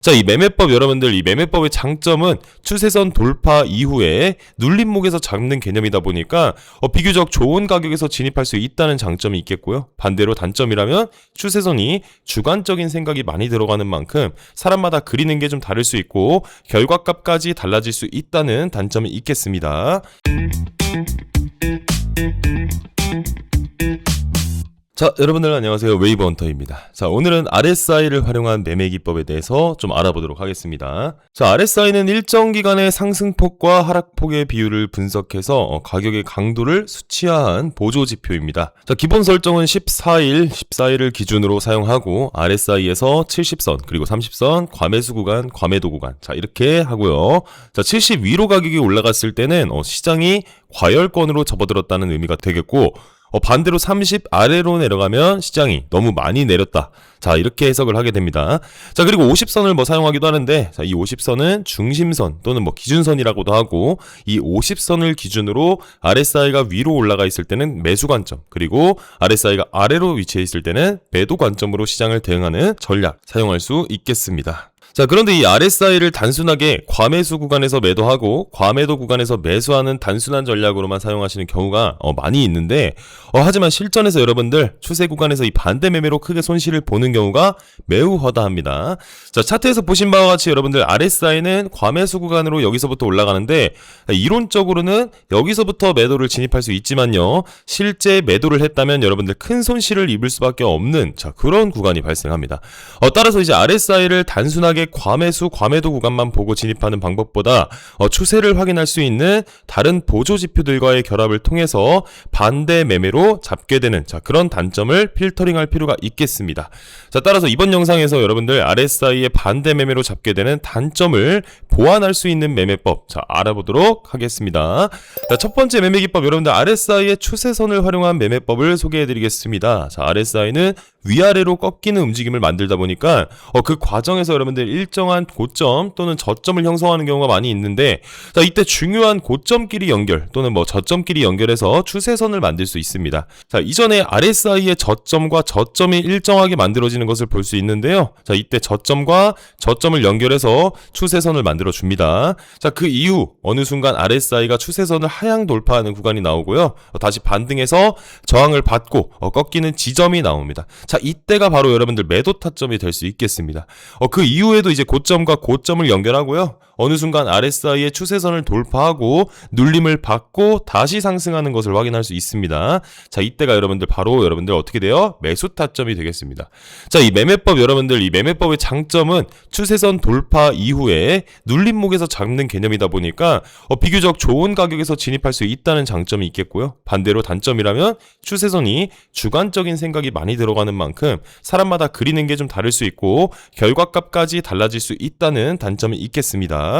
자, 이 매매법 여러분들, 이 매매법의 장점은 추세선 돌파 이후에 눌림목에서 잡는 개념이다 보니까 비교적 좋은 가격에서 진입할 수 있다는 장점이 있겠고요. 반대로 단점이라면 추세선이 주관적인 생각이 많이 들어가는 만큼 사람마다 그리는 게 좀 다를 수 있고 결과값까지 달라질 수 있다는 단점이 있겠습니다. 자, 여러분들 안녕하세요. 웨이브헌터입니다. 자, 오늘은 RSI를 활용한 매매 기법에 대해서 좀 알아보도록 하겠습니다. 자, RSI는 일정 기간의 상승폭과 하락폭의 비율을 분석해서 가격의 강도를 수치화한 보조 지표입니다. 자, 기본 설정은 14일을 기준으로 사용하고 RSI에서 70선, 그리고 30선, 과매수 구간, 과매도 구간. 자, 이렇게 하고요. 자, 70 위로 가격이 올라갔을 때는 시장이 과열권으로 접어들었다는 의미가 되겠고, 반대로 30 아래로 내려가면 시장이 너무 많이 내렸다. 자, 이렇게 해석을 하게 됩니다. 자, 그리고 50선을 사용하기도 하는데, 자, 이 50선은 중심선 또는 기준선이라고도 하고, 이 50선을 기준으로 RSI가 위로 올라가 있을 때는 매수 관점, 그리고 RSI가 아래로 위치해 있을 때는 매도 관점으로 시장을 대응하는 전략 사용할 수 있겠습니다. 자, 그런데 이 RSI를 단순하게 과매수 구간에서 매도하고 과매도 구간에서 매수하는 단순한 전략으로만 사용하시는 경우가 많이 있는데, 하지만 실전에서 여러분들 추세 구간에서 이 반대 매매로 크게 손실을 보는 경우가 매우 허다합니다. 자, 차트에서 보신 바와 같이 여러분들 RSI는 과매수 구간으로 여기서부터 올라가는데, 이론적으로는 여기서부터 매도를 진입할 수 있지만요, 실제 매도를 했다면 여러분들 큰 손실을 입을 수밖에 없는 그런 구간이 발생합니다. 따라서 이제 RSI를 단순하게 과매수, 과매도 구간만 보고 진입하는 방법보다 추세를 확인할 수 있는 다른 보조 지표들과의 결합을 통해서 반대 매매로 잡게 되는 그런 단점을 필터링할 필요가 있겠습니다. 자, 따라서 이번 영상에서 여러분들 RSI의 반대 매매로 잡게 되는 단점을 보완할 수 있는 매매법 알아보도록 하겠습니다. 자, 첫 번째 매매 기법, 여러분들 RSI의 추세선을 활용한 매매법을 소개해드리겠습니다. 자, RSI는 위아래로 꺾이는 움직임을 만들다 보니까 그 과정에서 여러분들 일정한 고점 또는 저점을 형성하는 경우가 많이 있는데, 자, 이때 중요한 고점끼리 연결 또는 저점끼리 연결해서 추세선을 만들 수 있습니다. 자, 이전에 RSI의 저점과 저점이 일정하게 만들어지는 것을 볼 수 있는데요. 자, 이때 저점과 저점을 연결해서 추세선을 만들어 줍니다. 자, 그 이후 어느 순간 RSI가 추세선을 하향 돌파하는 구간이 나오고요. 다시 반등해서 저항을 받고 꺾이는 지점이 나옵니다. 자, 이때가 바로 여러분들 매도 타점이 될 수 있겠습니다. 그 이후에도 이제 고점과 고점을 연결하고요. 어느 순간 RSI의 추세선을 돌파하고 눌림을 받고 다시 상승하는 것을 확인할 수 있습니다. 자, 이때가 여러분들 바로 여러분들 어떻게 돼요? 매수 타점이 되겠습니다. 자, 이 매매법 여러분들, 이 매매법의 장점은 추세선 돌파 이후에 눌림목에서 잡는 개념이다 보니까 비교적 좋은 가격에서 진입할 수 있다는 장점이 있겠고요. 반대로 단점이라면 추세선이 주관적인 생각이 많이 들어가는 만큼 사람마다 그리는 게 좀 다를 수 있고 결과값까지 달라질 수 있다는 단점이 있겠습니다.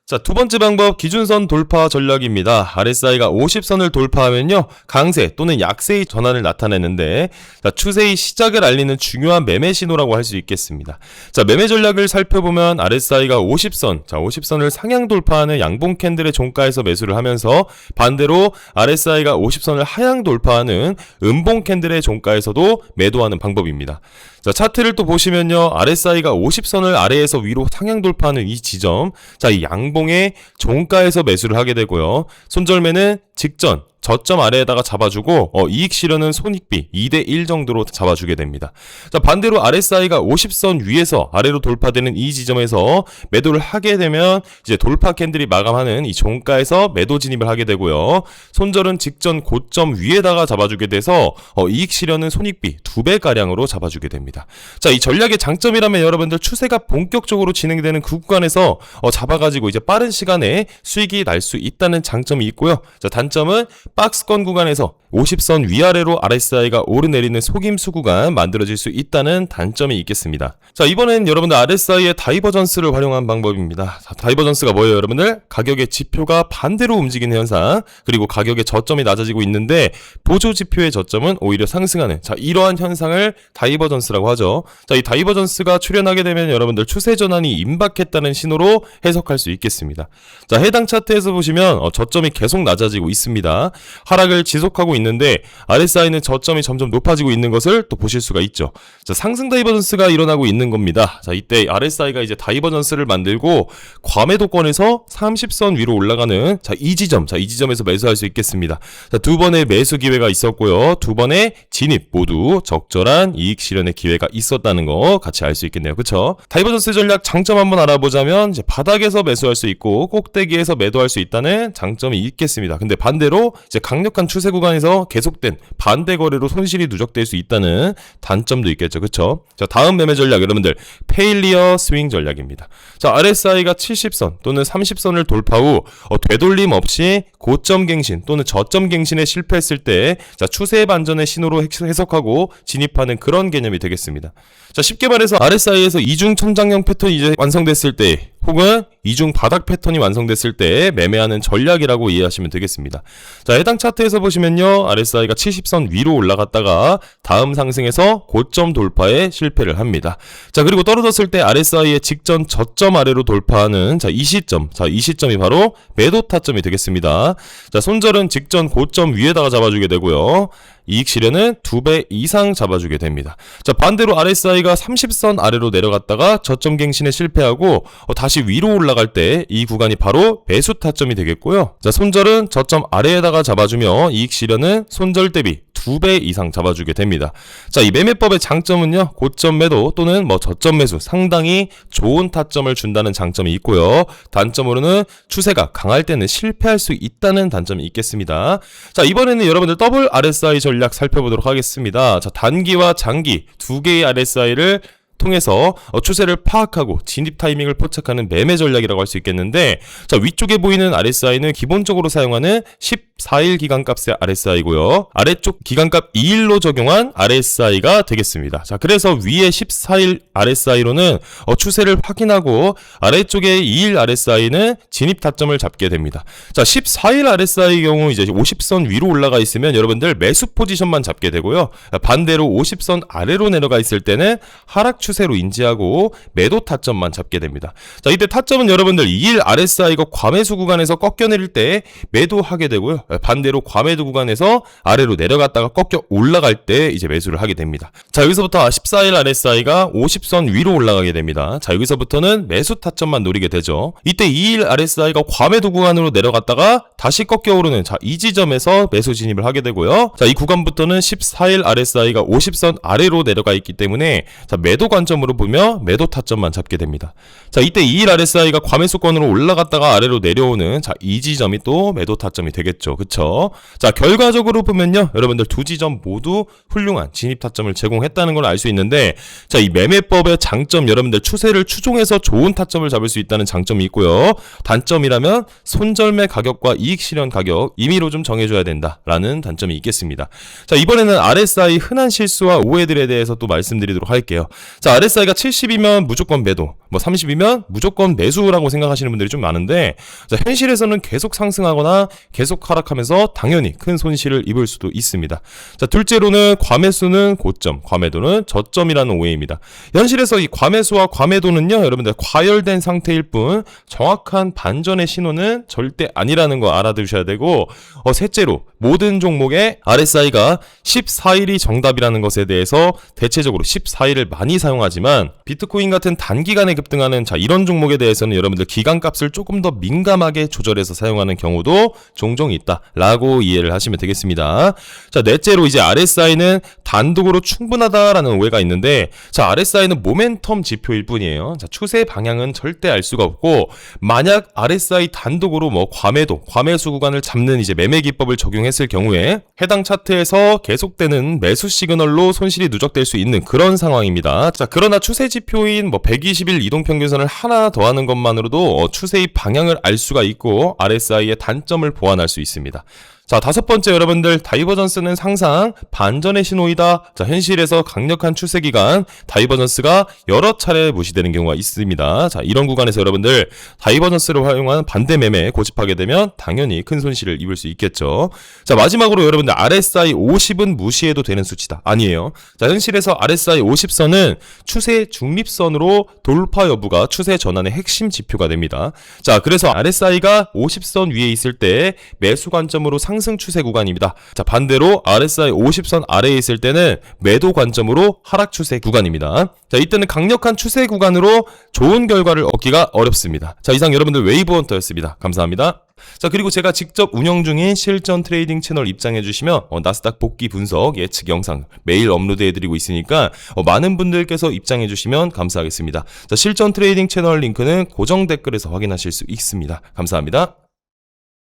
자, 두 번째 방법, 기준선 돌파 전략입니다. RSI가 50선을 돌파하면요, 강세 또는 약세의 전환을 나타내는데, 자, 추세의 시작을 알리는 중요한 매매 신호라고 할 수 있겠습니다. 자, 매매 전략을 살펴보면 RSI가 50선, 자, 50선을 상향 돌파하는 양봉 캔들의 종가에서 매수를 하면서 반대로 RSI가 50선을 하향 돌파하는 음봉 캔들의 종가에서도 매도하는 방법입니다. 자, 차트를 또 보시면요, RSI가 50선을 아래에서 위로 상향 돌파하는 이 지점, 자, 이 양봉의 종가에서 매수를 하게 되고요. 손절매는 직전 저점 아래에다가 잡아주고 이익 실현은 손익비 2대1 정도로 잡아주게 됩니다. 자, 반대로 RSI가 50선 위에서 아래로 돌파되는 이 지점에서 매도를 하게 되면 이제 돌파 캔들이 마감하는 이 종가에서 매도 진입을 하게 되고요. 손절은 직전 고점 위에다가 잡아주게 돼서 이익 실현은 손익비 2배가량으로 잡아주게 됩니다. 자, 이 전략의 장점이라면 여러분들 추세가 본격적으로 진행되는 그 구간에서 잡아가지고 이제 빠른 시간에 수익이 날 수 있다는 장점이 있고요. 자, 단점은 박스권 구간에서 50선 위아래로 RSI가 오르내리는 속임수 구간 만들어질 수 있다는 단점이 있겠습니다. 자, 이번엔 여러분들 RSI의 다이버전스를 활용한 방법입니다. 자, 다이버전스가 뭐예요, 여러분들? 가격의 지표가 반대로 움직이는 현상, 그리고 가격의 저점이 낮아지고 있는데 보조 지표의 저점은 오히려 상승하는, 자, 이러한 현상을 다이버전스라고 하죠. 자, 이 다이버전스가 출현하게 되면 여러분들 추세 전환이 임박했다는 신호로 해석할 수 있겠습니다. 자, 해당 차트에서 보시면 저점이 계속 낮아지고 있습니다. 하락을 지속하고 있는데 RSI는 저점이 점점 높아지고 있는 것을 또 보실 수가 있죠. 자, 상승 다이버전스가 일어나고 있는 겁니다. 자, 이때 RSI가 이제 다이버전스를 만들고 과매도권에서 30선 위로 올라가는 이 지점에서 매수할 수 있겠습니다. 자, 두 번의 매수 기회가 있었고요. 두 번의 진입 모두 적절한 이익 실현의 기회가 있었다는 거 같이 알 수 있겠네요. 그쵸? 다이버전스 전략 장점 한번 알아보자면 이제 바닥에서 매수할 수 있고 꼭대기에서 매도할 수 있다는 장점이 있겠습니다. 근데 반대로 이제 강력한 추세 구간에서 계속된 반대 거래로 손실이 누적될 수 있다는 단점도 있겠죠. 그쵸? 자, 다음 매매 전략 여러분들 페일리어 스윙 전략입니다. 자, RSI가 70선 또는 30선을 돌파 후 되돌림 없이 고점 갱신 또는 저점 갱신에 실패했을 때 추세 반전의 신호로 해석하고 진입하는 그런 개념이 되겠습니다. 자, 쉽게 말해서 RSI에서 이중 천장형 패턴이 이제 완성됐을 때 혹은 이중 바닥 패턴이 완성됐을 때 매매하는 전략이라고 이해하시면 되겠습니다. 자, 해당 차트에서 보시면요. RSI가 70선 위로 올라갔다가 다음 상승에서 고점 돌파에 실패를 합니다. 자, 그리고 떨어졌을 때 RSI의 직전 저점 아래로 돌파하는 이 시점이 바로 매도 타점이 되겠습니다. 자, 손절은 직전 고점 위에다가 잡아주게 되고요. 이익 실현은 2배 이상 잡아주게 됩니다. 자, 반대로 RSI가 30선 아래로 내려갔다가 저점 갱신에 실패하고 다시 위로 올라갈 때 이 구간이 바로 매수 타점이 되겠고요. 자, 손절은 저점 아래에다가 잡아주며 이익 실현은 손절 대비 2배 이상 잡아주게 됩니다. 자, 이 매매법의 장점은요, 고점 매도 또는 저점 매수 상당히 좋은 타점을 준다는 장점이 있고요. 단점으로는 추세가 강할 때는 실패할 수 있다는 단점이 있겠습니다. 자, 이번에는 여러분들 더블 RSI 전략 살펴보도록 하겠습니다. 자, 단기와 장기 두 개의 RSI를 통해서 추세를 파악하고 진입 타이밍을 포착하는 매매 전략이라고 할 수 있겠는데, 자, 위쪽에 보이는 RSI는 기본적으로 사용하는 14일 기간값의 RSI고요. 아래쪽 기간값 2일로 적용한 RSI가 되겠습니다. 자, 그래서 위에 14일 RSI로는 추세를 확인하고 아래쪽에 2일 RSI는 진입 타점을 잡게 됩니다. 자, 14일 RSI의 경우 이제 50선 위로 올라가 있으면 여러분들 매수 포지션만 잡게 되고요. 반대로 50선 아래로 내려가 있을 때는 하락 추세로 인지하고 매도 타점만 잡게 됩니다. 자, 이때 타점은 여러분들 2일 RSI가 과매수 구간에서 꺾여 내릴 때 매도하게 되고요. 반대로 과매도 구간에서 아래로 내려갔다가 꺾여 올라갈 때 이제 매수를 하게 됩니다. 자, 여기서부터 14일 RSI가 50선 위로 올라가게 됩니다. 자, 여기서부터는 매수 타점만 노리게 되죠. 이때 2일 RSI가 과매도 구간으로 내려갔다가 다시 꺾여 오르는 이 지점에서 매수 진입을 하게 되고요. 자, 이 구간부터는 14일 RSI가 50선 아래로 내려가 있기 때문에 매도 관점으로 보며 매도 타점만 잡게 됩니다. 자, 이때 2일 RSI가 과매수권으로 올라갔다가 아래로 내려오는 이 지점이 또 매도 타점이 되겠죠. 그쵸? 자, 결과적으로 보면요, 여러분들 두 지점 모두 훌륭한 진입 타점을 제공했다는 걸 알 수 있는데, 자, 이 매매법의 장점, 여러분들 추세를 추종해서 좋은 타점을 잡을 수 있다는 장점이 있고요. 단점이라면 손절매 가격과 이익 실현 가격 임의로 좀 정해줘야 된다라는 단점이 있겠습니다. 자, 이번에는 RSI 흔한 실수와 오해들에 대해서 또 말씀드리도록 할게요. 자, RSI가 70이면 무조건 매도, 30이면 무조건 매수라고 생각하시는 분들이 좀 많은데, 자, 현실에서는 계속 상승하거나 계속 하락하면서 당연히 큰 손실을 입을 수도 있습니다. 자, 둘째로는 과매수는 고점, 과매도는 저점이라는 오해입니다. 현실에서 이 과매수와 과매도는요, 여러분들 과열된 상태일 뿐 정확한 반전의 신호는 절대 아니라는 거 알아두셔야 되고, 셋째로 모든 종목의 RSI가 14일이 정답이라는 것에 대해서 대체적으로 14일을 많이 사용하지만 비트코인 같은 단기간에 급등하는 이런 종목에 대해서는 여러분들 기간값을 조금 더 민감하게 조절해서 사용하는 경우도 종종 있다라고 이해를 하시면 되겠습니다. 자, 넷째로 이제 RSI는 단독으로 충분하다라는 오해가 있는데, 자, RSI는 모멘텀 지표일 뿐이에요. 자, 추세 방향은 절대 알 수가 없고, 만약 RSI 단독으로 과매도, 과매수 구간을 잡는 이제 매매 기법을 적용했을 경우에 해당 차트에서 계속되는 매수 시그널로 손실이 누적될 수 있는 그런 상황입니다. 자, 그러나 추세 지표인 120일 이동평균선을 하나 더하는 것만으로도 추세의 방향을 알 수가 있고 RSI의 단점을 보완할 수 있습니다. 자, 다섯 번째, 여러분들 다이버전스는 항상 반전의 신호이다. 자, 현실에서 강력한 추세 기간 다이버전스가 여러 차례 무시되는 경우가 있습니다. 자, 이런 구간에서 여러분들 다이버전스를 활용한 반대 매매 고집하게 되면 당연히 큰 손실을 입을 수 있겠죠. 자, 마지막으로 여러분들 RSI 50은 무시해도 되는 수치다. 아니에요. 자, 현실에서 RSI 50선은 추세 중립선으로 돌파 여부가 추세 전환의 핵심 지표가 됩니다. 자, 그래서 RSI가 50선 위에 있을 때 매수 관점으로 상승 추세 구간입니다. 자, 반대로 RSI 50선 아래에 있을 때는 매도 관점으로 하락 추세 구간입니다. 자, 이때는 강력한 추세 구간으로 좋은 결과를 얻기가 어렵습니다. 자, 이상 여러분들 웨이브헌터였습니다. 감사합니다. 자, 그리고 제가 직접 운영 중인 실전 트레이딩 채널 입장해 주시면 나스닥 복귀 분석 예측 영상 매일 업로드해 드리고 있으니까 많은 분들께서 입장해 주시면 감사하겠습니다. 자, 실전 트레이딩 채널 링크는 고정 댓글에서 확인하실 수 있습니다. 감사합니다.